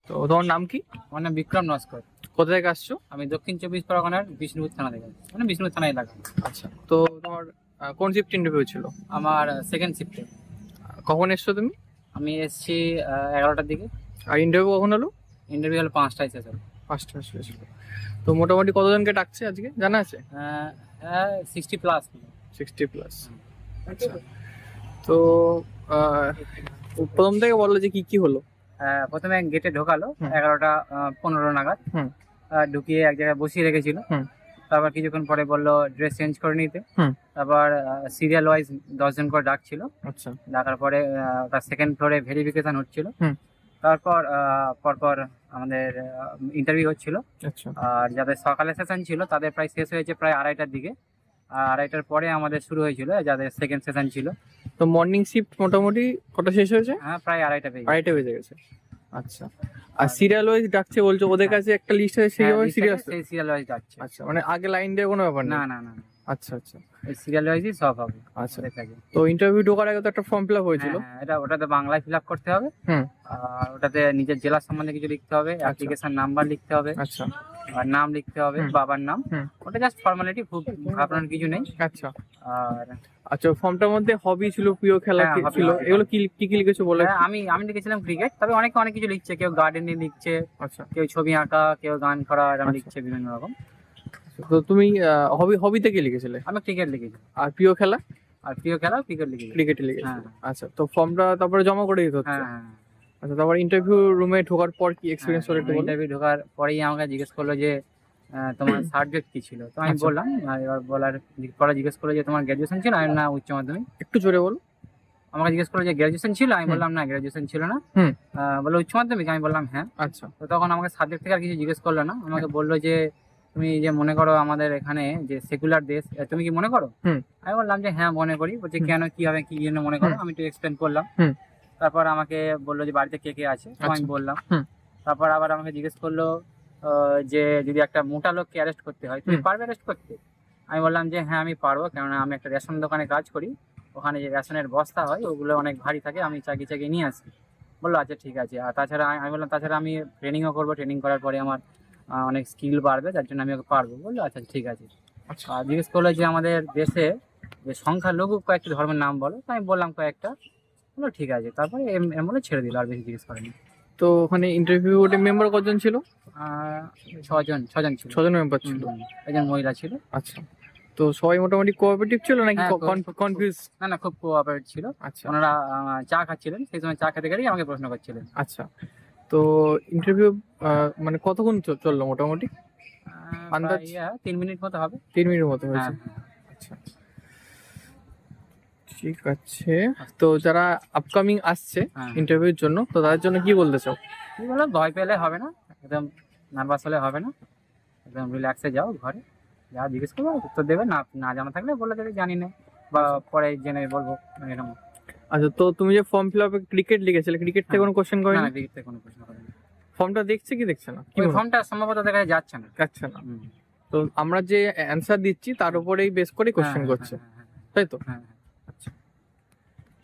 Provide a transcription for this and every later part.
তো তোমার নাম কি? আমার নাম বিক্রম নস্কর। কোথা থেকে আসছো? আমি দক্ষিণ চব্বিশ পরগনার বিষ্ণুপুর থানা থেকে আসছি। মানে বিষ্ণুপুর থানা এলাকা। আচ্ছা, তো তোমার কোন শিফট ইন্টারভিউ ছিল? আমার সেকেন্ড শিফটে। কখন এসছো তুমি? আমি এসেছি 11টার দিকে। আর ইন্টারভিউ কখন হলো? ইন্টারভিউ হলো 5টায় শেষ হলো। 5টা ছিল। তো মোটামুটি কতজনকে ডাকছে আজকে জানা আছে? হ্যাঁ 60+। 60+। আচ্ছা, তো প্রথম থেকে বললো যে কি কি হলো। প্রথমে গেটে ঢোকালো হুম। 11টা 15 নাগাদ। হুম। ঢুকিয়ে এক জায়গায় বসিয়ে রেখেছিল। হুম। তারপর কিছুক্ষণ পরে বললো ড্রেস চেঞ্জ করে নিতে। হুম। তারপর সিরিয়াল ওয়াইজ 10জন করে ডাকছিল। আচ্ছা। ডাকার পরে ওটা সেকেন্ড ফ্লোরে ভেরিফিকেশন হচ্ছিল। হুম। তারপর পরপর আমাদের ইন্টারভিউ হচ্ছিল। আচ্ছা। আর যাদের সকালে সেশন ছিল তাদের প্রায় শেষ হয়েছে প্রায় 2:30টার দিকে। আর 2:30টার পরে আমাদের শুরু হয়েছিল যাদের সেকেন্ড সেশন ছিল। তো মর্নিং শিফট মোটামুটি কটা শেষ হয়েছে? হ্যাঁ প্রায় 2:30টা পেয়ে 2:30 বেজে গেছে। আচ্ছা, আর সিরিয়াল ওয়াইজ ডাকছে বলছো, ওদের কাছে একটা লিস্ট আছে সেই ওয়াইজ সিরিয়াল? সেই সিরিয়াল ওয়াইজ ডাকছে। আচ্ছা, মানে আগে লাইন দিয়ে কোনো ব্যাপার না নেই? না না না, আচ্ছা আচ্ছা। এই সিরিয়াল ওয়াইজই সব হবে। আচ্ছা, ওদের কাছে। তো ইন্টারভিউ ঢোকার আগে তো একটা ফর্ম ফিল আপ হয়েছিল। হ্যাঁ ওটাতে বাংলায় ফিল আপ করতে হবে। হুম। আর ওটাতে নিজের জেলার সম্বন্ধে কিছু লিখতে হবে, অ্যাপ্লিকেশন নাম্বার লিখতে হবে। আচ্ছা। আর নাম লিখতে হবে, হুম। বাবার নাম। হুম। ওটা জাস্ট ফর্মালিটি, খুব আপনার কিছু নেই। আচ্ছা। আর আচ্ছা, ফর্মটার মধ্যে হবি ছিল, প্রিয় খেলা হ্যাঁ, কি hobby ছিল, ছিল। এগুলো কি কি কি লিখেছো বলে? হ্যাঁ, আমি লিখেছিলাম ক্রিকেট, তবে অনেকে অনেক কিছু লিখছে, কেউ গার্ডেনিং লিখছে, আচ্ছা। কেউ ছবি আঁকা, কেউ গান করা, এরকম আচ্ছা। লিখছে বিভিন্ন রকম। তো তুমি হবিতে কি লিখেছিলে? আমি ক্রিকেট লিখেছি। আর প্রিয় খেলা? আর প্রিয় খেলা ক্রিকেট লিখেছি। ক্রিকেটে হ্যাঁ লিখেছিলে। আচ্ছা, তো ফর্মটা তারপরে জমা করে দিতে হচ্ছে? হ্যাঁ হ্যাঁ। আচ্ছা, তারপর ইন্টারভিউ রুমে ঢোকার পর কি এক্সপিরিয়েন্স হলো একটু বলো। ইন্টারভিউ ঢোকার পরেই আমাকে জিজ্ঞেস করলো যে তোমার সাবজেক্ট কি ছিল। তো আমি আচ্ছা। বললাম, আর এবার পরে জিজ্ঞেস করলো যে তোমার গ্র্যাজুয়েশন ছিল, আমি না উচ্চ মাধ্যমিক। একটু জোরে বলো। আমাকে জিজ্ঞেস করলো যে গ্র্যাজুয়েশন ছিল, আমি বললাম না গ্র্যাজুয়েশন ছিল না। হুম। বললো উচ্চ মাধ্যমিক, আমি বললাম হ্যাঁ। আচ্ছা। তো তখন আমাকে সাবজেক্ট থেকে আর কিছু জিজ্ঞেস করলো না, আমাকে বললো যে তুমি যে মনে করো আমাদের এখানে যে সেকুলার দেশ, তুমি কি মনে করো? হুম। আমি বললাম যে হ্যাঁ মনে করি। বলছে কেন, কি হবে, কি জন্য মনে করো? আমি একটু এক্সপ্লেন করলাম। হুম। তারপর আমাকে বললো যে বাড়িতে কে কে আছে, তো আমি আচ্ছা। বললাম। হুম। তারপর আবার আমাকে জিজ্ঞেস করলো যে যদি একটা মোটা লোককে অ্যারেস্ট করতে হয়, তুমি পারবে অ্যারেস্ট করতে? আমি বললাম যে হ্যাঁ আমি পারবো, কেননা আমি একটা রেশন দোকানে কাজ করি, ওখানে যে রেশনের বস্তা হয় ওগুলো অনেক ভারী থাকে, আমি চাকিয়ে চাকিয়ে নিয়ে আসি। বললো আচ্ছা ঠিক আছে। আর তাছাড়া আমি বললাম তাছাড়া আমি ট্রেনিংও করবো, ট্রেনিং করার পরে আমার অনেক স্কিল বাড়বে, তার জন্য আমি ওকে পারবো। বললো আচ্ছা ঠিক আছে। আচ্ছা। আর জিজ্ঞেস করলো যে আমাদের দেশে যে সংখ্যালঘু কয়েকটি ধর্মের নাম বলো, তো আমি বললাম কয়েকটা। বললো ঠিক আছে। তারপরে এম বলে ছেড়ে দিল, আর বেশি জিজ্ঞেস করেনি। তো ওখানে ইন্টারভিউ মেম্বার কতজন ছিল? 6জন ছিল। 6জন মেম্বার ছিল। একজন মহিলা ছিল। আচ্ছা, তো সবাই মোটামুটি কোঅপারেটিভ ছিল নাকি হ্যাঁ, কনফিউজ? না খুব কোঅপারেট ছিল। আচ্ছা। ওনারা চা খাচ্ছিলেন, সেই সময় চা খেতে গেলেই আমাকে প্রশ্ন করছিলেন। আচ্ছা, তো ইন্টারভিউ মানে কতক্ষণ চললো মোটামুটি আন্দাজ? 3 মিনিট মতো হবে। 3 মিনিট মতো হ্যাঁ হয়েছে। আচ্ছা, ঠিক আছে। তো যারা আপকামিং আসছে হ্যাঁ। ইন্টারভিউর জন্য, তো তাদের জন্য কি বলতে চাও? কি বললাম, ভয় পেলে হবে না, একদম নার্ভাস হলে হবে না, একদম রিল্যাক্সে যাও ঘরে। যা জিজ্ঞেস করবো উত্তর দেবে, না না জানা থাকলে বলে দেবে জানি না, বা পরে জেনে বলবো এরকম। আচ্ছা, তো তুমি যে ফর্ম ফিল আপে ক্রিকেট লিখেছিলে, ক্রিকেট থেকে কোনো কোশ্চেন না করেনি? ক্রিকেট থেকে কোনো প্রশ্ন করেনি। ফর্মটা দেখছে কি দেখছে না? কি ওই মনে হয়? ফর্মটা সম্ভবত দেখা যাচ্ছে না। যাচ্ছে না। তো আমরা যে অ্যান্সার দিচ্ছি তার উপরেই বেস করে কোশ্চেন করছে, তাই তো? হ্যাঁ। আচ্ছা,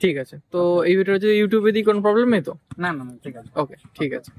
ঠিক আছে। তো এই ভিডিওটা যদি ইউটিউবে দিই কোনো প্রবলেম নেই তো? না ঠিক আছে। ওকে, ঠিক আছে।